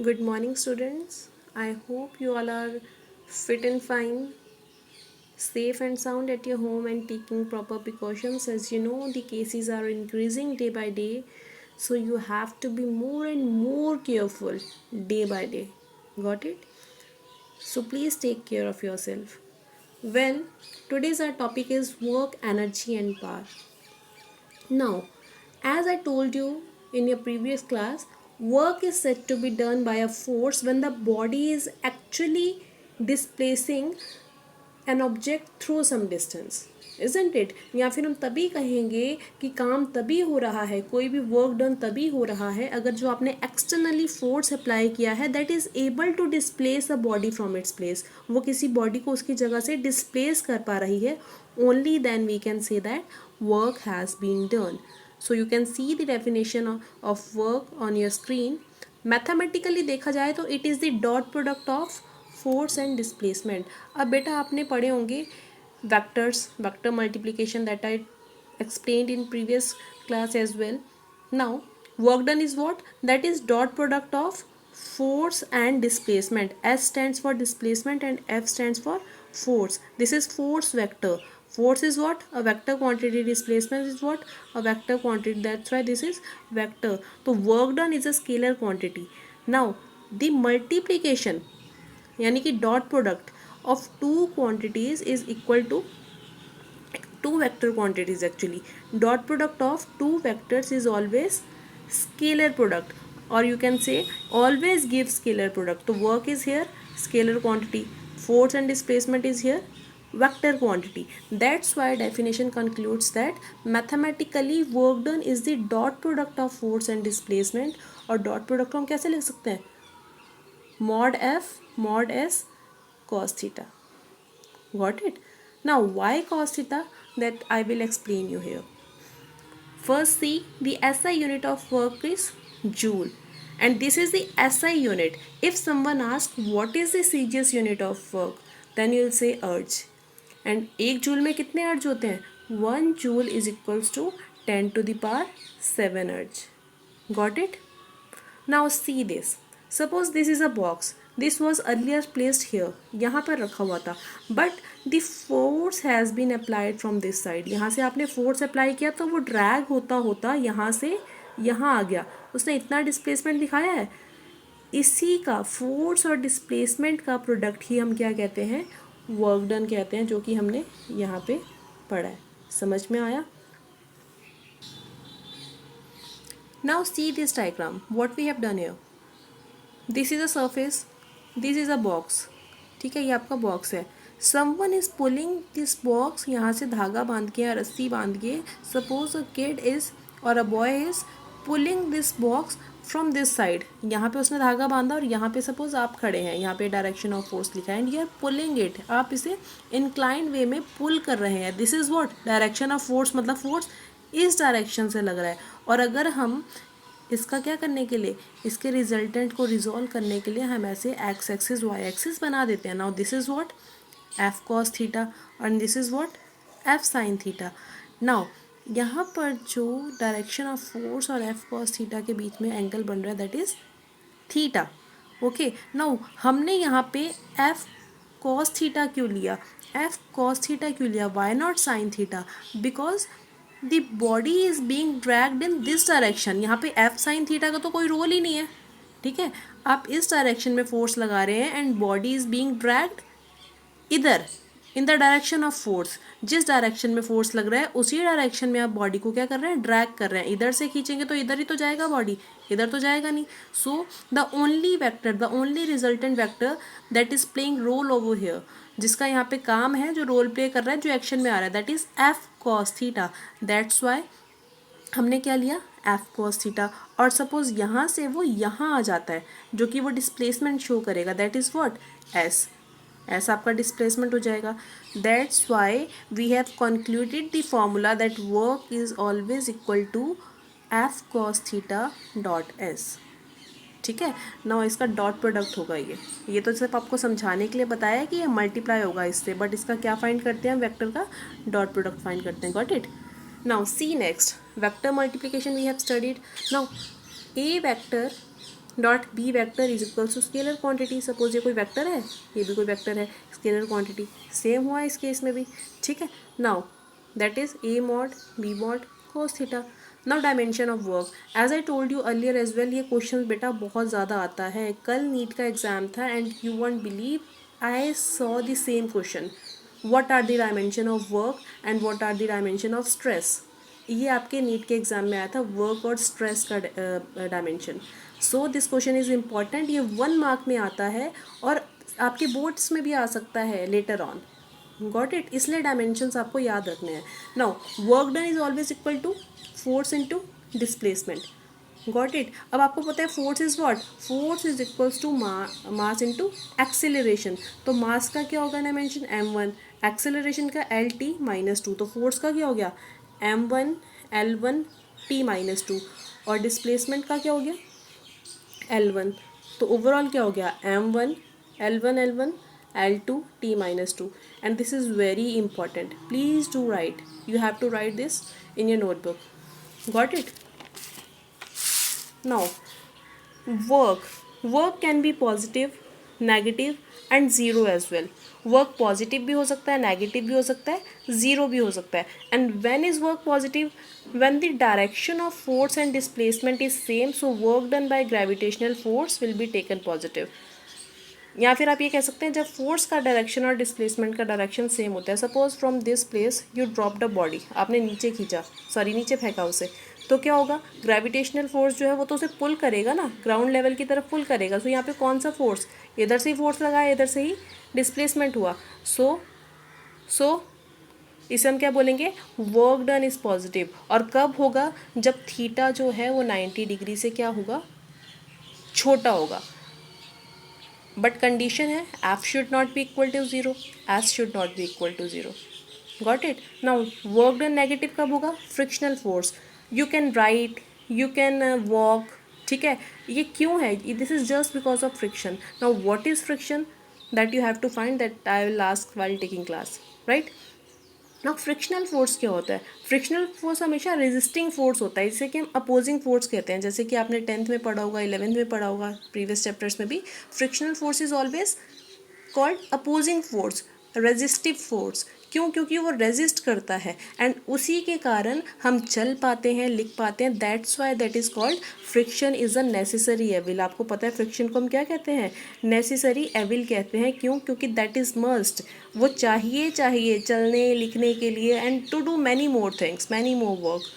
Good morning, students. I hope you all are fit and fine, safe and sound at your home, and taking proper precautions. As you know, the cases are increasing day by day, so you have to be more and more careful day by day. Got it? So please take care of yourself. Well, today's our topic is work, energy, and power. Now, as I told you in your previous class, work is said to be done by a force when the body is actually displacing an object through some distance, isn't it? या फिर हम तभी कहेंगे कि काम तभी हो रहा है, कोई भी वर्क डन तभी हो रहा है अगर जो आपने एक्सटर्नली फोर्स अप्लाई किया है that is able to displace a body from its place, वो किसी बॉडी को उसकी जगह से डिस्प्लेस कर पा रही है. Only then we can say that work has been done. So you can see the definition of work on your screen. Mathematically देखा जाए तो it is the dot product of force and displacement. अब बेटा आपने पढ़े होंगे vectors, vector multiplication that I explained in previous class as well. Now work done is what? That is dot product of force and displacement. S stands for displacement and F stands for force. This is force vector. Force is what? A vector quantity. Displacement is what? A vector quantity. That's why this is vector. So work done is a scalar quantity. Now the multiplication यानी कि dot product of two quantities is equal to two vector quantities. Actually, dot product of two vectors is always scalar product, or you can say always give scalar product. So work is here scalar quantity, force and displacement is here vector quantity. That's why definition concludes that mathematically work done is the dot product of force and displacement. और dot product को हम कैसे लिख सकते हैं? Mod F mod S cos theta. Got it? Now why cos theta? That I will explain you here. First see, the SI unit of work is joule, and this is the SI unit. If someone asks what is the CGS unit of work, then you will say urge. And एक joule में कितने अर्ज होते हैं? 1 joule is equals to 10 to the power 7 urge. Got it? Now see this. Suppose this is a box. This was earlier placed here. यहाँ पर रखा हुआ था. But the force has been applied from this side. यहाँ से आपने force apply किया तो वो drag होता होता यहाँ से यहाँ आ गया. उसने इतना displacement दिखाया है. इसी का force और displacement का product ही हम क्या कहते हैं? Work done कहते हैं, जो कि हमने यहाँ पे पढ़ा है. समझ में आया? Now see this diagram. What we have done here. This is a surface. This is a box. ठीक है, ये आपका बॉक्स है. Someone is pulling this box. यहाँ से धागा बांध के या रस्सी बांध के. Suppose a kid is or a boy is pulling this box from this side. यहाँ पे उसने धागा बांधा और यहाँ पे suppose आप खड़े हैं. यहाँ पे डायरेक्शन ऑफ फोर्स लिखा है and you are pulling it. आप इसे inclined way में पुल कर रहे हैं. This is what? Direction of force, मतलब फोर्स इस डायरेक्शन से लग रहा है. और अगर हम इसका क्या करने के लिए, इसके रिजल्टेंट को रिजॉल्व करने के लिए हम ऐसे एक्स एक्सिस वाई एक्सिस बना देते हैं. Now this is what? F cos theta and this is what? F sine theta. Now यहाँ पर जो डायरेक्शन ऑफ फोर्स और एफ कॉस थीटा के बीच में एंगल बन रहा है that is theta. Okay, now हमने यहाँ पे एफ कॉस थीटा क्यों लिया? एफ कॉस थीटा क्यों लिया? Why not sine theta? Because the body is being dragged in this direction. यहाँ पे एफ साइन थीटा का तो कोई रोल ही नहीं है. ठीक है, आप इस डायरेक्शन में फोर्स लगा रहे हैं and body is being dragged इधर in the direction of force. जिस डायरेक्शन में फोर्स लग रहा है उसी डायरेक्शन में आप बॉडी को क्या कर रहे हैं? ड्रैग कर रहे हैं. इधर से खींचेंगे तो इधर ही तो जाएगा बॉडी, इधर तो जाएगा नहीं. So the only vector, the only resultant vector that is playing roll over here, जिसका यहाँ पे काम है, जो रोल प्ले कर रहा है, जो एक्शन में आ रहा है, that is F cos theta. That's why हमने क्या लिया? F cos theta. और सपोज यहाँ से वो यहाँ आ जाता है, जो कि वो डिस्प्लेसमेंट शो करेगा, दैट इज़ व्हाट? एस. ऐसा आपका डिस्प्लेसमेंट हो जाएगा. That's why we have concluded the formula that work is always equal to F cos theta dot S. ठीक है, ना इसका डॉट प्रोडक्ट होगा. ये तो सिर्फ आपको समझाने के लिए बताया है कि ये मल्टीप्लाई होगा इससे, बट इसका क्या फाइंड करते हैं? वेक्टर का डॉट प्रोडक्ट फाइंड करते हैं. Got it? Now see next, vector multiplication we have studied. Now A vector dot B vector is equals to scalar quantity. Suppose ये कोई वेक्टर है, ये भी कोई वेक्टर है, स्केलर क्वांटिटी सेम हुआ इस केस में भी, ठीक है। Now that is A mod B mod cos theta. Now dimension of work, as I told you earlier as well, ये क्वेश्चन बेटा बहुत ज़्यादा आता है। कल नीट का एग्जाम था and you won't believe I saw the same question, what are the dimension of work and what are the dimension of stress। ये आपके नीट के एग्जाम में आया था, वर्क और स्ट्रेस का dimension. So this question is important, ये 1 mark में आता है और आपके बोर्ड्स में भी आ सकता है लेटर ऑन। गॉट इट, इसलिए डायमेंशंस आपको याद रखने हैं। Now work done is always equal to force into displacement. Got it. अब आपको पता है force is what, force is equals to mass into acceleration. तो मास का क्या होगा डायमेंशन m1, एक्सेलरेशन का lt माइनस 2, तो फोर्स का क्या हो गया m1 l1 t माइनस 2, और डिस्प्लेसमेंट का क्या हो गया l1। तो ओवरऑल क्या हो गया m1 l1 l1 l2 t minus 2, and this is very important, please do write, you have to write this in your notebook, got it। now work can be positive, negative and zero as well। Work positive भी हो सकता है, negative भी हो सकता है, zero भी हो सकता है। And when is work positive, when the direction of force and displacement is same, so work done by gravitational force will be taken positive. या फिर आप ये कह सकते हैं जब फोर्स का डायरेक्शन और डिस्प्लेसमेंट का डायरेक्शन सेम होता है। Suppose from this place you dropped a body, आपने नीचे खींचा, सॉरी नीचे फेंका उसे, तो क्या होगा ग्रेविटेशनल फोर्स जो है वो तो उसे पुल करेगा ना, ग्राउंड लेवल की तरफ पुल करेगा। सो यहाँ पे कौन सा फोर्स, इधर से ही फोर्स लगा है, इधर से ही डिस्प्लेसमेंट हुआ। सो इसे हम क्या बोलेंगे, वर्क डन इज पॉजिटिव। और कब होगा, जब थीटा जो है वो 90 डिग्री से क्या होगा, छोटा होगा। बट कंडीशन है F should not be equal to 0, S should not be equal to 0। Got it. Now work done negative कब होगा, frictional force, you can write, you can walk, ठीक है। ये क्यों है, this is just because of friction. Now what is friction, that you have to find, that I will ask while taking class, right. ना frictional force क्या होता है, frictional force हमेशा रेजिस्टिंग फोर्स होता है, जिसे कि हम अपोजिंग फोर्स कहते हैं। जैसे कि आपने 10th में पढ़ा होगा, 11th में पढ़ा होगा, प्रीवियस चैप्टर्स में भी, frictional force is always called opposing force, resistive force. क्यों, क्योंकि वो रेजिस्ट करता है एंड उसी के कारण हम चल पाते हैं, लिख पाते हैं। That's why that is called friction is a necessary evil. आपको पता है फ्रिक्शन को हम क्या कहते हैं, नेसेसरी एविल कहते हैं। क्यों, क्योंकि दैट इज़ मस्ट, वो चाहिए चलने लिखने के लिए and to do many more things, many more work.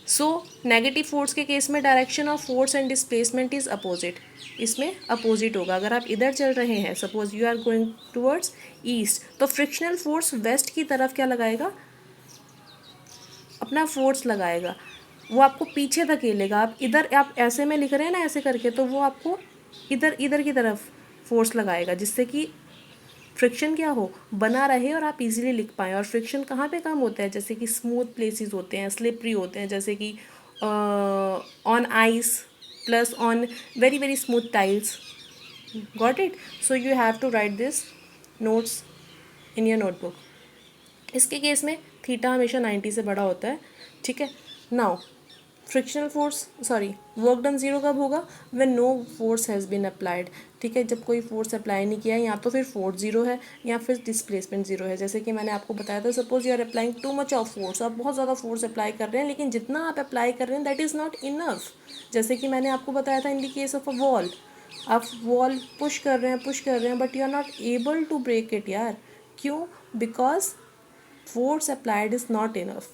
So negative force के केस में direction of force and displacement is opposite, इसमें अपोजिट होगा। अगर आप इधर चल रहे हैं, suppose you are going towards east, तो फ्रिक्शनल फोर्स वेस्ट की तरफ क्या लगाएगा, अपना फोर्स लगाएगा, वो आपको पीछे धकेलेगा। आप इधर, आप ऐसे में लिख रहे हैं ना ऐसे करके, तो वो आपको इधर की तरफ फोर्स लगाएगा, जिससे कि फ्रिक्शन क्या हो, बना रहे और आप इजीली लिख पाएँ। और फ्रिक्शन कहाँ पे काम होता है, जैसे कि स्मूथ प्लेसेस होते हैं, स्लिपरी होते हैं, जैसे कि on ice plus on very very smooth tiles. Got it. So you have to write this notes in your notebook. इसके केस में थीटा हमेशा 90 से बड़ा होता है, ठीक है। Now frictional force, sorry, work done zero कब होगा, when no force has been applied, ठीक है। जब कोई फोर्स अप्लाई नहीं किया है, या तो फिर फोर्स जीरो है या फिर डिस्प्लेसमेंट जीरो है। जैसे कि मैंने आपको बताया था, suppose you are applying too much of force, आप बहुत ज़्यादा फोर्स अप्लाई कर रहे हैं, लेकिन जितना आप अप्लाई कर रहे हैं दैट इज़ नॉट इनफ। जैसे कि मैंने आपको बताया था in the case of a wall, आप वॉल पुश कर रहे हैं but you are not able to break it यार। क्यों, because force applied is not enough.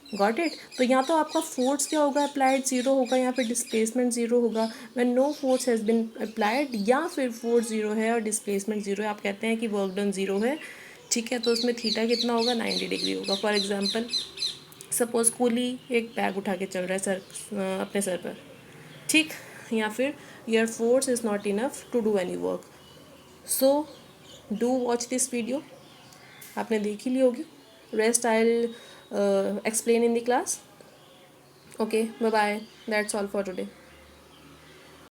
Got it. तो या तो आपका फोर्स क्या होगा, अप्लाइड जीरो होगा, या फिर डिस्प्लेसमेंट जीरो होगा when no force has been applied, या फिर फोर्स जीरो है और डिस्प्लेसमेंट जीरो है। आप कहते हैं कि वर्क डन जीरो है, ठीक है, तो उसमें थीटा कितना होगा, 90 डिग्री होगा। फॉर एग्जांपल सपोज कूली एक बैग उठा के चल रहा है सर अपने सर पर, ठीक, या फिर your force is not enough to do any work. So do watch this video, आपने देख ही ली होगी। Rest I will explain in the class. Okay, bye bye, that's all for today.